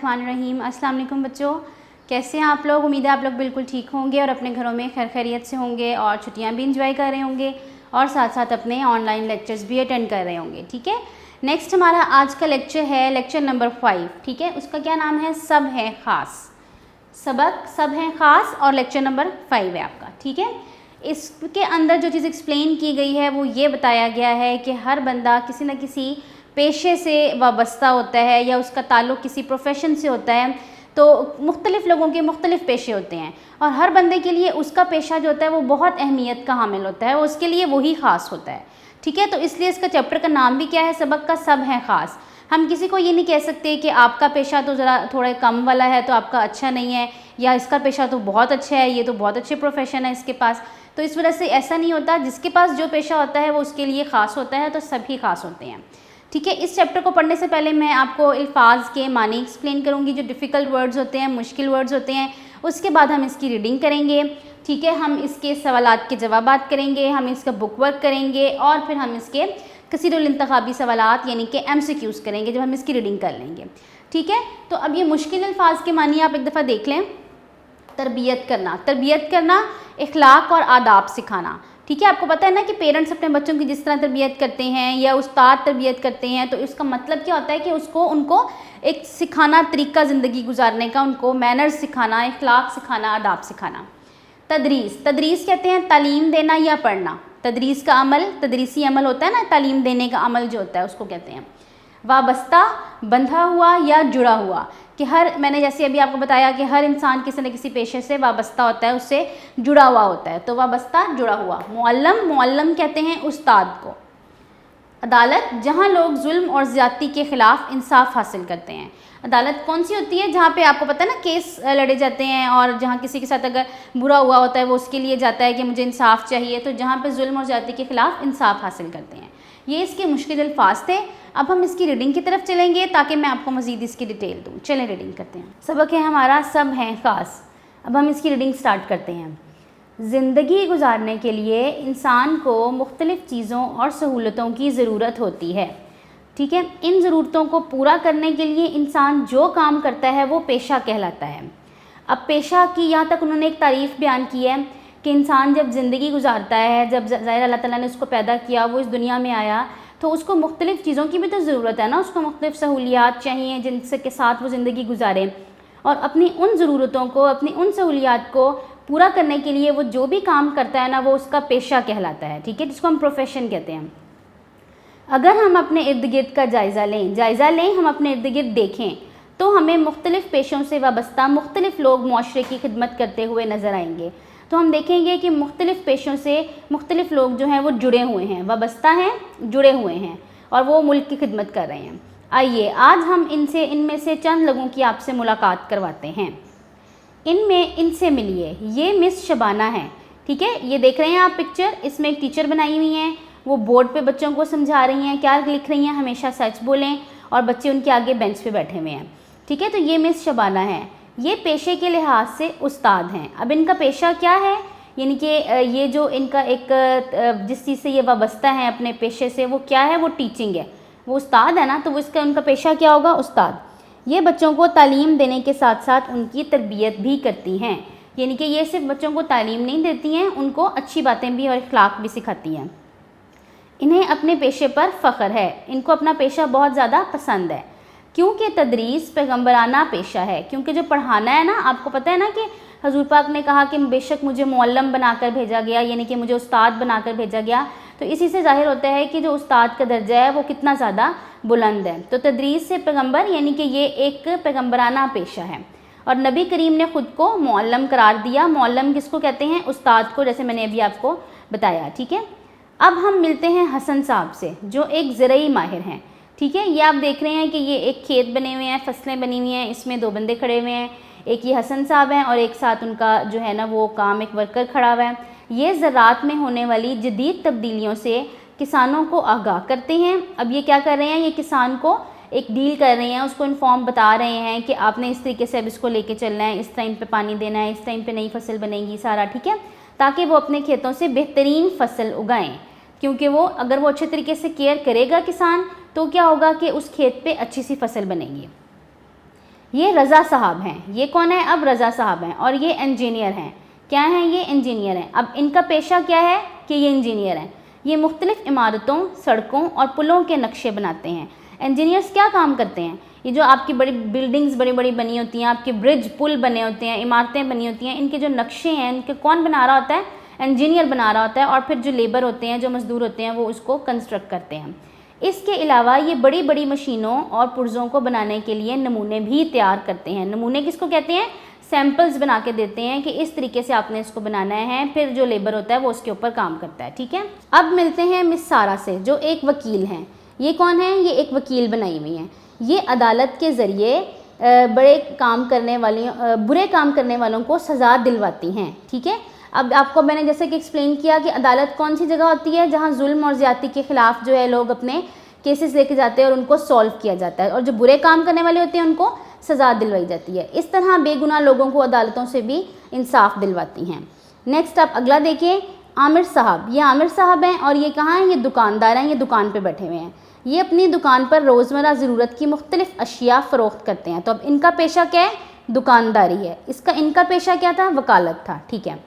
बिस्मिल्लाहिर्रहमानिर्रहीम। अस्सलाम वालेकुम बच्चों, कैसे हैं आप लोग। उम्मीद है आप लोग बिल्कुल ठीक होंगे और अपने घरों में खैर खैरियत से होंगे और छुट्टियां भी इंजॉय कर रहे होंगे और साथ साथ अपने ऑनलाइन लेक्चर्स भी अटेंड कर रहे होंगे। ठीक है, नेक्स्ट हमारा आज का लेक्चर है लेक्चर नंबर 5। ठीक है, उसका क्या नाम है, सब है ख़ास। सबक सब है ख़ास और लेक्चर नंबर 5 है आपका। ठीक है, इसके अंदर जो चीज़ एक्सप्लेन की गई है वो ये बताया गया है कि हर बंदा किसी न किसी पेशे से वाबस्ता होता है या उसका ताल्लुक़ किसी प्रोफेशन से होता है। तो मुख्तलिफ़ लोगों के मुख्तलिफ़ पेशे होते हैं और हर बंदे के लिए उसका पेशा जो होता है वो बहुत अहमियत का हामिल होता है, उसके लिए वही ख़ास होता है। ठीक है, तो इसलिए इसका चैप्टर का नाम भी क्या है, सबक का सब है ख़ास। हम किसी को ये नहीं कह सकते कि आपका पेशा तो ज़रा थोड़ा कम वाला है तो आपका अच्छा नहीं है, या इसका पेशा तो बहुत अच्छा है, ये तो बहुत अच्छे प्रोफेशन है इसके पास। तो इस वजह से ऐसा नहीं होता, जिसके पास जो पेशा होता है वो उसके लिए ख़ास होता है, तो सभी ख़ास होते हैं। ठीक है, इस चैप्टर को पढ़ने से पहले मैं आपको अल्फाज के मानी एक्सप्लेन करूँगी, जो डिफ़िकल्ट वर्ड्स होते हैं, मुश्किल वर्ड्स होते हैं। उसके बाद हम इसकी रीडिंग करेंगे। ठीक है, हम इसके सवालात के जवाबात करेंगे, हम इसका बुक वर्क करेंगे और फिर हम इसके कसीरुल इंतखाबी सवालात यानी कि MCQs करेंगे जब हम इसकी रीडिंग कर लेंगे। ठीक है, तो अब ये मुश्किल अल्फाज के मानी आप एक दफ़ा देख लें। तरबियत करना, तरबियत करना, इखलाक और आदाब सिखाना। ठीक है, आपको पता है ना कि पेरेंट्स अपने बच्चों की जिस तरह तरबियत करते हैं या उस्ताद तरबियत करते हैं, तो इसका मतलब क्या होता है कि उनको एक सिखाना, तरीका ज़िंदगी गुजारने का, उनको मैनर्स सिखाना, इखलाक सिखाना, आदाब सिखाना। तदरीस, तदरीस कहते हैं तालीम देना या पढ़ना। तदरीस का अमल, तदरीसी अमल होता है ना, तालीम देने का अमल जो होता है उसको कहते हैं। वाबस्ता, बंधा हुआ या जुड़ा हुआ, कि मैंने जैसे अभी आपको बताया कि हर इंसान किसी न किसी पेशे से वाबस्ता होता है, उससे जुड़ा हुआ होता है, तो वाबस्ता, जुड़ा हुआ। मुअल्लम, मुअल्लम कहते हैं उस्ताद को। अदालत, जहाँ लोग जुल्म और ज़्यादती के ख़िलाफ़ इंसाफ हासिल करते हैं। अदालत कौन सी होती है, जहाँ पे आपको पता है ना केस लड़े जाते हैं और जहाँ किसी के साथ अगर बुरा हुआ होता है वो उसके लिए जाता है कि मुझे इंसाफ चाहिए, तो जहाँ पे जुल्म और ज़्यादती के ख़िलाफ़ इंसाफ हासिल करते हैं। ये इसके मुश्किल अल्फाज थे। अब हम इसकी रीडिंग की तरफ चलेंगे ताकि मैं आपको मज़ीद इसकी डिटेल दूँ। चलें रीडिंग करते हैं। सबक है हमारा सब है ख़ास। अब हम इसकी रीडिंग स्टार्ट करते हैं। ज़िंदगी गुजारने के लिए इंसान को मुख्तलिफ़ चीज़ों और सहूलतों की ज़रूरत होती है। ठीक है, इन ज़रूरतों को पूरा करने के लिए इंसान जो काम करता है वो पेशा कहलाता है। अब पेशा की यहाँ तक उन्होंने एक तारीफ़ बयान की है कि इंसान जब ज़िंदगी गुजारता है, जब ज़ाहिर अल्लाह ताला ने उसको पैदा किया, वो इस दुनिया में आया, तो उसको मुख्तलिफ़ चीज़ों की भी तो ज़रूरत है ना, उसको मुख्तलिफ़ सहूलियात चाहिए जिनसे के साथ वो ज़िंदगी गुजारे, और अपनी उन ज़रूरतों को, अपनी उन सहूलियात को पूरा करने के लिए वो जो भी काम करता है ना, वो उसका पेशा कहलाता है। ठीक है, जिसको हम प्रोफेशन कहते हैं। अगर हम अपने इर्द गिर्द का जायज़ा लें, हम अपने इर्द गिर्द देखें, तो हमें मुख्तलिफ़ पेशों से वाबस्ता मुख्तलिफ़ लोग मुआशरे की खिदमत करते हुए नज़र आएंगे। तो हम देखेंगे कि मुख्तलिफ़ पेशों से मुख्तलिफ़ लोग जो हैं वो जुड़े हुए हैं, वाबस्ता हैं, जुड़े हुए हैं और वो मुल्क की खिदमत कर रहे हैं। आइए आज हम इनमें से चंद लोगों की आपसे मुलाकात करवाते हैं। इनसे मिलिए। ये मिस शबाना है। ठीक है, ये देख रहे हैं आप पिक्चर, इसमें एक टीचर बनाई हुई हैं, वो बोर्ड पे बच्चों को समझा रही हैं, क्या लिख रही हैं, हमेशा सच बोलें, और बच्चे उनके आगे बेंच पे बैठे हुए हैं। ठीक है, तो ये मिस शबाना है। ये पेशे के लिहाज से उस्ताद हैं। अब इनका पेशा क्या है, यानी कि ये जो इनका एक जिस चीज़ से ये वाबस्ता है अपने पेशे से, वो क्या है, वो टीचिंग है, वो उस्ताद है ना, तो वो उनका पेशा क्या होगा, उस्ताद। ये बच्चों को तालीम देने के साथ साथ उनकी तरबियत भी करती हैं, यानी कि ये सिर्फ बच्चों को तालीम नहीं देती हैं, उनको अच्छी बातें भी और इखलाक भी सिखाती हैं। इन्हें अपने पेशे पर फ़ख्र है, इनको अपना पेशा बहुत ज़्यादा पसंद है, क्योंकि तदरीस पैगम्बराना पेशा है। क्योंकि जो पढ़ाना है ना, आपको पता है ना कि हजूर पाक ने कहा कि बेशक मुझे मुअल्लम बनाकर भेजा गया, यानी कि मुझे उस्ताद बनाकर भेजा गया, तो इसी से ज़ाहिर होता है कि जो उस्ताद का दर्जा है वो कितना ज़्यादा बुलंद है। तो तदरीस से पैगम्बर, यानी कि ये एक पैगम्बराना पेशा है, और नबी करीम ने ख़ुद को मुअल्लम करार दिया। मुअल्लम किसको कहते हैं, उस्ताद को, जैसे मैंने अभी आपको बताया। ठीक है, अब हम मिलते हैं हसन साहब से, जो एक ज़रई माहिर हैं। ठीक है, ये आप देख रहे हैं कि ये एक खेत बने हुए हैं, फसलें बनी हुई हैं, इसमें दो बंदे खड़े हुए हैं, एक ये हसन साहब हैं और एक साथ उनका जो है ना वो काम एक वर्कर खड़ा हुआ है। ये ज़राअत में होने वाली जदीद तब्दीलियों से किसानों को आगाह करते हैं। अब ये क्या कर रहे हैं, ये किसान को एक डील कर रहे हैं, उसको इन्फॉर्म बता रहे हैं कि आपने इस तरीके से अब इसको लेके चलना है, इस टाइम पे पानी देना है, इस टाइम पे नई फसल बनेगी सारा। ठीक है, ताकि वो अपने खेतों से बेहतरीन फसल उगाएं, क्योंकि वो अगर वो अच्छे तरीके से केयर करेगा किसान, तो क्या होगा कि उस खेत पे अच्छी सी फसल बनेगी। ये रज़ा साहब हैं। ये कौन है? अब रज़ा साहब हैं और ये इंजीनियर हैं। क्या हैं? ये इंजीनियर हैं। अब इनका पेशा क्या है कि ये इंजीनियर हैं। ये मुख्तलिफ़ इमारतों, सड़कों और पुलों के नक्शे बनाते हैं। इंजीनियर्स क्या काम करते हैं? ये जो आपकी बड़ी बिल्डिंग्स बड़ी बड़ी बनी होती हैं, आपके ब्रिज पुल बने होते हैं, इमारतें बनी होती हैं, इनके जो नक्शे हैं इनके कौन बना रहा होता है? इंजीनियर बना रहा होता है। और फिर जो लेबर होते हैं, जो मज़दूर होते हैं, वो उसको कंस्ट्रक्ट करते हैं। इसके अलावा ये बड़ी बड़ी मशीनों और पुर्ज़ों को बनाने के लिए नमूने भी तैयार करते हैं। नमूने किसको कहते हैं? सैम्पल्स बना के देते हैं कि इस तरीके से आपने इसको बनाना है, फिर जो लेबर होता है वो उसके ऊपर काम करता है। ठीक है, अब मिलते हैं मिस सारा से, जो एक वकील हैं। ये कौन है? ये एक वकील बनाई हुई हैं। ये अदालत के ज़रिए बुरे काम करने वालों को सज़ा दिलवाती हैं। ठीक है, अब आपको मैंने जैसे कि एक्सप्लेन किया कि अदालत कौन सी जगह होती है जहाँ जुल्म और ज़्यादती के ख़िलाफ़ जो है लोग अपने केसेस लेके जाते हैं और उनको सॉल्व किया जाता है, और जो बुरे काम करने वाले होते हैं उनको सज़ा दिलवाई जाती है। इस तरह बेगुनाह लोगों को अदालतों से भी इंसाफ दिलवाती हैं। नेक्स्ट आप अगला देखिए, आमिर साहब। ये आमिर साहब हैं और ये कहाँ हैं? ये दुकानदार हैं। ये दुकान पे बैठे हुए हैं। ये अपनी दुकान पर रोज़मर्रा ज़रूरत की मुख्तलिफ़ अशिया फ़रोख्त करते हैं। तो अब इनका पेशा क्या है? दुकानदारी है। इनका पेशा क्या था? वकालत था। ठीक है,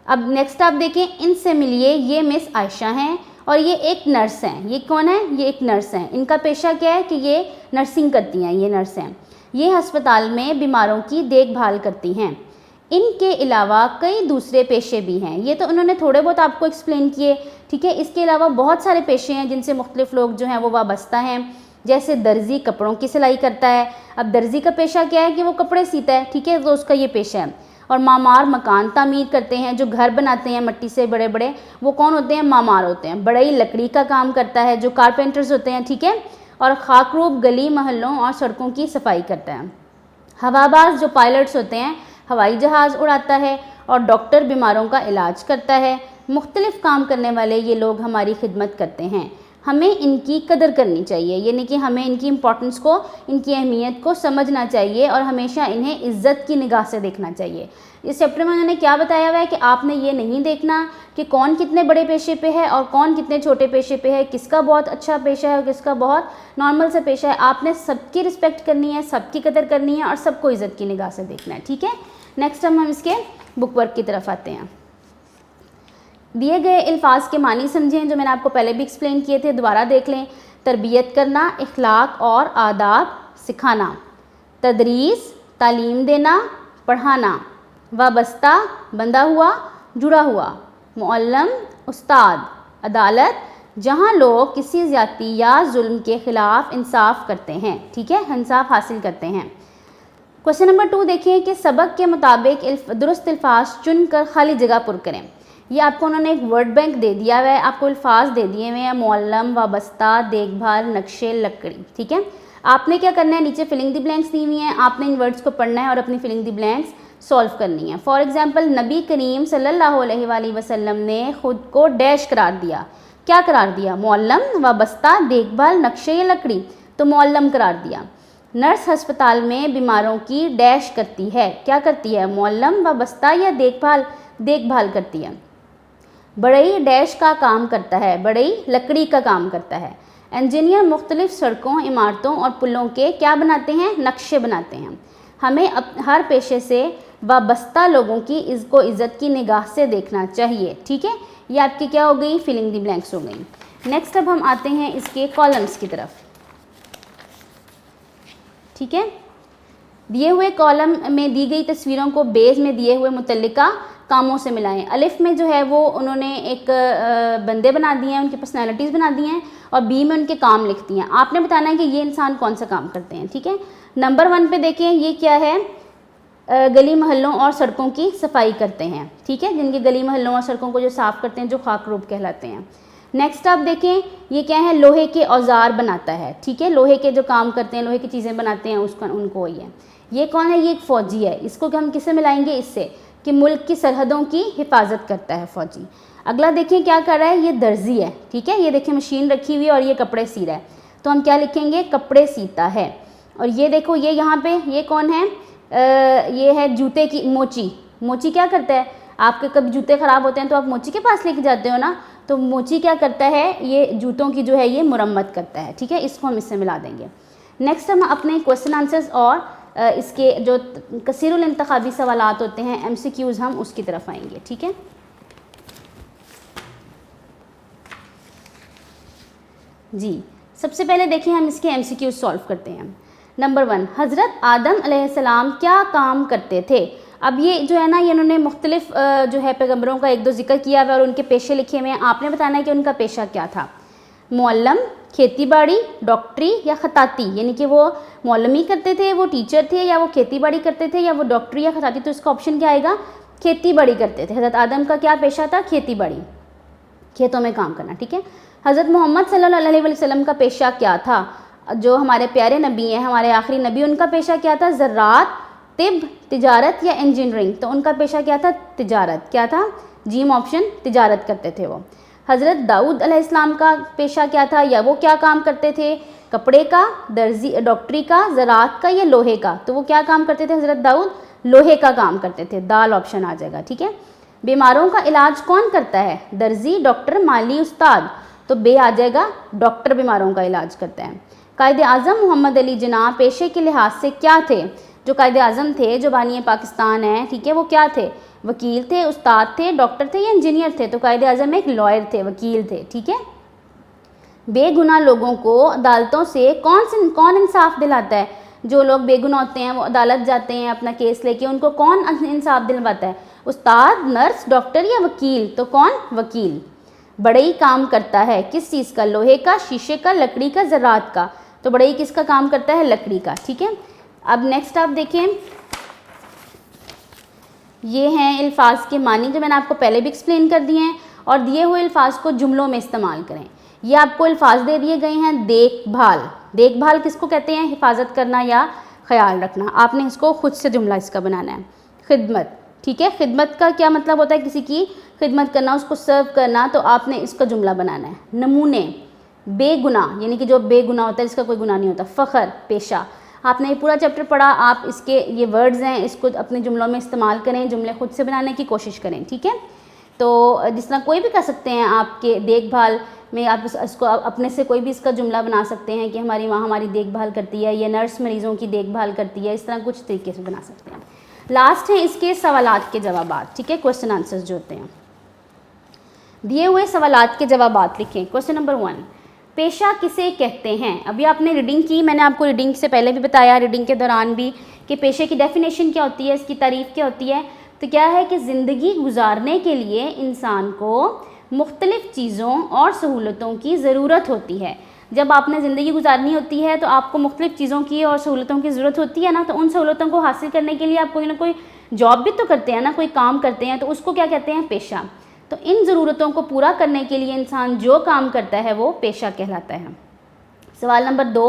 अब नेक्स्ट आप देखें, इनसे मिलिए। ये मिस आयशा हैं और ये एक नर्स हैं। ये कौन है? ये एक नर्स हैं। इनका पेशा क्या है कि ये नर्सिंग करती हैं। ये नर्स हैं। ये हस्पताल में बीमारों की देखभाल करती हैं। इनके अलावा कई दूसरे पेशे भी हैं। ये तो उन्होंने थोड़े बहुत आपको एक्सप्लेन किए। ठीक है, इसके अलावा बहुत सारे पेशे हैं जिनसे मुख्तलिफ़ लोग जो हैं वो वाबस्ता हैं। जैसे दर्जी कपड़ों की सिलाई करता है। अब दर्जी का पेशा क्या है कि वो कपड़े सीता है। ठीक है, तो उसका ये पेशा है। और मामार मकान तामीर करते हैं, जो घर बनाते हैं मट्टी से बड़े बड़े, वो कौन होते हैं? मामार होते हैं। बढ़ई लकड़ी का काम करता है, जो कारपेंटर्स होते हैं। ठीक है, और खाकरूब गली मोहल्लों और सड़कों की सफाई करता है। हवाबाज जो पायलट्स होते हैं, हवाई जहाज़ उड़ाता है। और डॉक्टर बीमारों का इलाज करता है। मुख्तलिफ़ काम करने वाले ये लोग हमारी खिदमत करते हैं। हमें इनकी कदर करनी चाहिए, यानी कि हमें इनकी इम्पोर्टेंस को, इनकी अहमियत को समझना चाहिए और हमेशा इन्हें इज़्ज़त की निगाह से देखना चाहिए। इस चैप्टर में उन्होंने क्या बताया हुआ है कि आपने ये नहीं देखना कि कौन कितने बड़े पेशे पे है और कौन कितने छोटे पेशे पे है, किसका बहुत अच्छा पेशा है और किसका बहुत नॉर्मल सा पेशा है। आपने सबकी रिस्पेक्ट करनी है, सबकी कदर करनी है और सबको इज़्ज़त की निगाह से देखना है। ठीक है, नेक्स्ट हम इसके बुक वर्क की तरफ आते हैं। दिए गए अल्फाज के मानी समझें, जो मैंने आपको पहले भी एक्सप्लेन किए थे, दोबारा देख लें। तरबियत करना, इखलाक और आदाब सिखाना। तदरीस, तालीम देना, पढ़ाना। वाबस्ता, बंधा हुआ, जुड़ा हुआ। मुअल्लम, उस्ताद। अदालत, जहाँ लोग किसी ज़्यादती या जुल्म के ख़िलाफ़ इंसाफ करते हैं। ठीक है, इंसाफ हासिल करते हैं। क्वेश्चन नंबर 2 देखिए कि सबक के मुताबिक दुरुस्त अल्फाज चुन कर खाली जगह पुर करें। ये आपको उन्होंने एक वर्ड बैंक दे दिया हुआ है, आपको अल्फाज दे दिए हुए हैं, मुअल्लम, वाबस्ता, देखभाल, नक्शे, लकड़ी। ठीक है, आपने क्या करना है, नीचे फिलिंग द ब्लैंक्स दी हुई हैं, आपने इन वर्ड्स को पढ़ना है और अपनी फिलिंग द ब्लैंक्स सॉल्व करनी है। फॉर एग्जांपल, नबी करीम सल्लल्लाहु अलैहि वसल्लम ने खुद को डैश करार दिया। क्या करार दिया? मुअल्लम, वाबस्ता, देखभाल, नक्शे या लकड़ी। तो मुअल्लम करार दिया। नर्स अस्पताल में बीमारों की डैश करती है। क्या करती है? मुअल्लम, वाबस्ता या देखभाल करती है। बढ़ई डैश का काम करता है, बढ़ई लकड़ी का काम करता है। इंजीनियर मुख्तलिफ सड़कों, इमारतों और पुलों के क्या बनाते हैं? नक्शे बनाते हैं। हमें हर पेशे से वाबस्ता लोगों की इसको इज़्ज़त की निगाह से देखना चाहिए। ठीक है, ये आपकी क्या हो गई? फिलिंग द ब्लैंक्स हो गई। नेक्स्ट अब हम आते हैं इसके कॉलम्स की तरफ। ठीक है, दिए हुए कॉलम में दी गई तस्वीरों को बेस में दिए हुए मुतल्लिका कामों से मिलाएं। अलिफ में जो है वो उन्होंने एक बंदे बना दिए हैं, उनकी पर्सनैलिटीज़ बना दी हैं, और बी में उनके काम लिख दिए हैं। आपने बताना है कि ये इंसान कौन सा काम करते हैं। ठीक है, नंबर 1 पे देखें, ये क्या है? गली मोहल्लों और सड़कों की सफाई करते हैं। ठीक है, जिनके गली मोहल्लों और सड़कों को जो साफ़ करते हैं, जो खाकरूब कहलाते हैं। नेक्स्ट आप देखें, ये क्या है? लोहे के औजार बनाता है। ठीक है, लोहे के जो काम करते हैं, लोहे की चीज़ें बनाते हैं, उसका उनको ही है। ये कौन है? ये एक फ़ौजी है। इसको हम किससे मिलाएंगे? इससे कि मुल्क की सरहदों की हिफाजत करता है फ़ौजी। अगला देखिए क्या कर रहा है? ये दर्जी है। ठीक है, ये देखिए मशीन रखी हुई है और ये कपड़े सी रहा है, तो हम क्या लिखेंगे? कपड़े सीता है। और ये देखो, ये यहाँ पे ये कौन है? ये है जूते की मोची। मोची क्या करता है? आपके कभी जूते ख़राब होते हैं तो आप मोची के पास लेके जाते हो ना, तो मोची क्या करता है? ये जूतों की जो है ये मुरम्मत करता है। ठीक है, इसको हम इससे मिला देंगे। नेक्स्ट हम अपने क्वेश्चन आंसर्स और इसके जो कसीरुल इंतखाबी सवालात होते हैं MCQs, हम उसकी तरफ आएंगे। ठीक है, जी सबसे पहले देखिए हम इसके MCQs सॉल्व करते हैं। नंबर 1, हज़रत आदम अलैहिस्सलाम क्या काम करते थे। अब ये जो है ना, ये इन्होंने मुख्तलिफ जो है पैगंबरों का एक दो जिक्र किया हुआ और उनके पेशे लिखे हुए हैं। आपने बताना है कि उनका पेशा क्या था। मुअल्लम, खेती बाड़ी, डॉक्टरी या खताती, यानी कि वो मुअल्लमी करते थे, वो टीचर थे, या वो खेती बाड़ी करते थे, या वो डॉक्टरी या खताती। तो इसका ऑप्शन क्या आएगा, खेती बाड़ी करते थे। हज़रत आदम का क्या पेशा था, खेती बाड़ी, खेतों में काम करना। ठीक है, हज़रत मोहम्मद सल्लल्लाहु अलैहि वसल्लम का पेशा क्या था, जो हमारे प्यारे नबी हैं, हमारे आखिरी नबी, उनका पेशा क्या था, ज़राअत, तिब, तिजारत या इंजीनियरिंग। तो उनका पेशा क्या था, तिजारत। क्या था, जीम ऑप्शन, तिजारत करते थे वो। हज़रत दाऊद अलैहिस्सलाम का पेशा क्या था, या वो क्या काम करते थे, कपड़े का, दर्जी, डॉक्टरी का, ज़राअत का या लोहे का। तो वो क्या काम करते थे हज़रत दाऊद, लोहे का काम करते थे। दाल ऑप्शन आ जाएगा। ठीक है, बीमारों का इलाज कौन करता है, दर्जी, डॉक्टर, माली, उस्ताद। तो बे आ जाएगा, डॉक्टर बीमारों का इलाज करता है। कायदे आज़म मोहम्मद अली जिन्ना पेशे के लिहाज से क्या थे, जो कायदे आज़म थे, जो बानी पाकिस्तान है, ठीक है, वो क्या थे, वकील थे, उस्ताद थे, डॉक्टर थे या इंजीनियर थे। तो कायदे आज़म एक लॉयर थे, वकील थे। ठीक है, बेगुनाह लोगों को अदालतों से कौन इंसाफ दिलाता है। जो लोग बेगुनाह होते हैं वो अदालत जाते हैं अपना केस लेके, उनको कौन इंसाफ दिलवाता है, उस्ताद, नर्स, डॉक्टर या वकील। तो कौन, वकील। बढ़ई काम करता है किस चीज़ का, लोहे का, शीशे का, लकड़ी का, ज़राअत का। तो बढ़ई किसका काम करता है, लकड़ी का। ठीक है, अब नेक्स्ट आप देखें, ये हैं अल्फाज के मानी जो मैंने आपको पहले भी एक्सप्लेन कर दिए हैं, और दिए हुए अल्फाज को जुमलों में इस्तेमाल करें। ये आपको अल्फाज दे दिए गए हैं, देखभाल। देखभाल किसको कहते हैं, हिफाजत करना या ख्याल रखना। आपने इसको खुद से जुमला इसका बनाना है। खिदमत, ठीक है, खिदमत का क्या मतलब होता है, किसी की खिदमत करना, उसको सर्व करना। तो आपने इसका जुमला बनाना है। नमूने, बेगुनाह, यानी कि जो बेगुनाह होता है, जिसका कोई गुनाह नहीं होता। फ़ख्र, पेशा। आपने ये पूरा चैप्टर पढ़ा, आप इसके ये वर्ड्स हैं, इसको अपने जुमलों में इस्तेमाल करें, जुमले खुद से बनाने की कोशिश करें। ठीक है, तो जिस तरह कोई भी कर सकते हैं आपके देखभाल में, आप इसको अपने से कोई भी इसका जुमला बना सकते हैं कि हमारी माँ हमारी देखभाल करती है, या नर्स मरीज़ों की देखभाल करती है। इस तरह कुछ तरीके से बना सकते हैं। लास्ट है इसके सवालात के जवाबात। ठीक है, क्वेश्चन आंसर्स जो होते हैं, दिए हुए सवालात के जवाबात लिखें। क्वेश्चन नंबर 1, पेशा किसे कहते हैं। अभी आपने रीडिंग की, मैंने आपको रीडिंग से पहले भी बताया, रीडिंग के दौरान भी, कि पेशे की डेफिनेशन क्या होती है, इसकी तारीफ़ क्या होती है। तो क्या है कि ज़िंदगी गुजारने के लिए इंसान को मुख्तलिफ़ चीज़ों और सहूलतों की ज़रूरत होती है। जब आपने ज़िंदगी गुजारनी होती है तो आपको मुख्तलिफ़ चीज़ों की और सहूलतों की ज़रूरत होती है ना। तो उन सहूलतों को हासिल करने के लिए आप कोई ना कोई जॉब भी तो करते हैं ना, कोई काम करते हैं, तो उसको क्या कहते हैं, पेशा। तो इन ज़रूरतों को पूरा करने के लिए इंसान जो काम करता है वो पेशा कहलाता है। सवाल नंबर 2,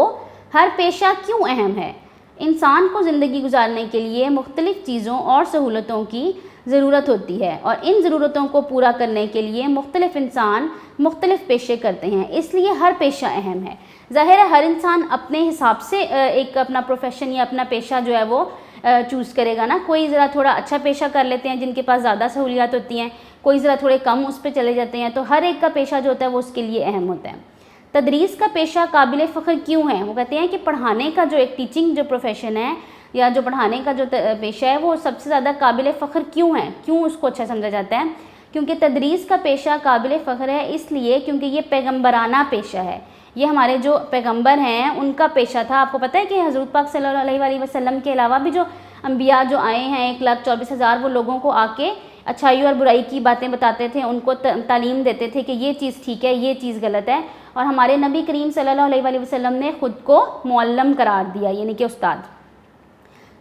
हर पेशा क्यों अहम है। इंसान को ज़िंदगी गुजारने के लिए मुख्तलिफ़ चीज़ों और सहूलतों की ज़रूरत होती है, और इन ज़रूरतों को पूरा करने के लिए मुख्तलिफ़ इंसान मुख्तलिफ़ पेशे करते हैं, इसलिए हर पेशा अहम है। ज़ाहिर है हर इंसान अपने हिसाब से एक अपना प्रोफेशन या अपना पेशा जो है वो चूज़ करेगा ना। कोई ज़रा थोड़ा अच्छा पेशा कर लेते हैं जिनके पास ज़्यादा सहूलियात होती हैं, कोई ज़रा थोड़े कम उस पर चले जाते हैं। तो हर एक का पेशा जो होता है वो उसके लिए अहम होता है। तदरीस का पेशा काबिल फ़ख्र क्यों है। वो कहते हैं कि पढ़ाने का जो एक टीचिंग जो प्रोफेशन है, या जो पढ़ाने का जो पेशा है, वो सबसे ज़्यादा काबिल फ़ख्र क्यों है, क्यों उसको अच्छा समझा जाता है। क्योंकि तदरीस का पेशा काबिल फ़ख्र है, इसलिए क्योंकि ये पैगम्बराना पेशा है। ये हमारे जो पैगम्बर हैं उनका पेशा था। आपको पता है कि हज़रत पाक सल्लल्लाहु अलैहि वसल्लम के अलावा भी जो अम्बिया जो आए हैं 1,24,000, वो लोगों को आके अच्छाई और बुराई की बातें बताते थे, उनको तालीम देते थे कि ये चीज़ ठीक है, ये चीज़ गलत है। और हमारे नबी करीम सल्लल्लाहु अलैहि वसल्लम ने ख़ुद को मुअल्लम करार दिया, यानी कि उस्ताद।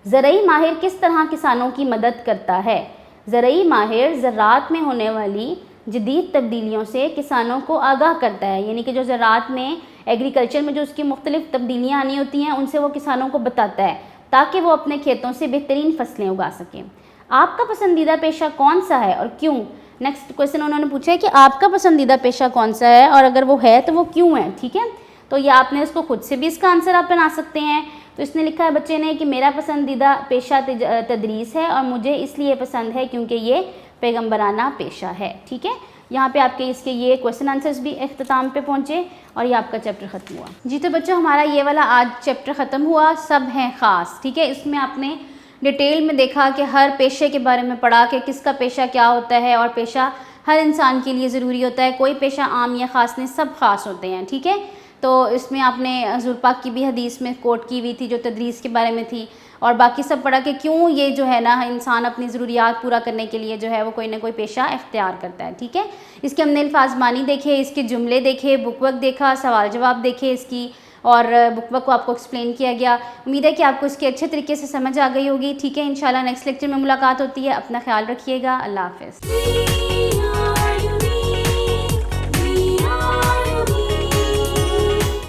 ज़रई माहिर किस तरह किसानों की मदद करता है। ज़रई माहिर ज़राअत में होने वाली जदीद तब्दीलियों से किसानों को आगाह करता है, यानी कि जो ज़राअत में, एग्रीकल्चर में जो उसकी मुख्तलिफ़ तब्दीलियाँ आनी होती हैं उनसे वो किसानों को बताता है, ताकि वो अपने खेतों से बेहतरीन फसलें उगा सकें। आपका पसंदीदा पेशा कौन सा है और क्यों। नेक्स्ट क्वेश्चन उन्होंने पूछा है कि आपका पसंदीदा पेशा कौन सा है, और अगर वो है तो वो क्यों है। ठीक है, तो ये आपने इसको खुद से भी इसका आंसर आप बना सकते हैं। तो इसने लिखा है बच्चे ने कि मेरा पसंदीदा पेशा तदरीस है, और मुझे इसलिए पसंद है क्योंकि ये पैगम्बराना पेशा है। ठीक है, यहाँ पे आपके इसके ये क्वेश्चन आंसर्स भी अख्ताम पे पहुँचे और ये आपका चैप्टर ख़त्म हुआ। जी तो बच्चों हमारा ये वाला आज चैप्टर ख़त्म हुआ, सब हैं ख़ास, ठीक है। इसमें आपने डिटेल में देखा कि हर पेशे के बारे में पढ़ा कि किसका पेशा क्या होता है और पेशा हर इंसान के लिए ज़रूरी होता है, कोई पेशा आम या ख़ास नहीं, सब ख़ास होते हैं, ठीक है। तो इसमें आपने हुज़ूर पाक की भी हदीस में कोट की हुई थी जो तदरीस के बारे में थी, और बाकी सब पढ़ा कि क्यों ये जो है ना इंसान अपनी ज़रूरियात पूरा करने के लिए जो है वो कोई ना कोई पेशा इख्तियार करता है, ठीक है। इसके हमने अल्फाज मानी देखे, इसके जुमले देखे, बुक वर्क देखा, सवाल जवाब देखे इसकी, और बुक वर्क को आपको एक्सप्लेन किया गया। उम्मीद है कि आपको इसकी अच्छे तरीके से समझ आ गई होगी, ठीक है। इंशाल्लाह नेक्स्ट लेक्चर में मुलाकात होती है। अपना ख्याल रखिएगा। अल्लाह हाफ़िज़।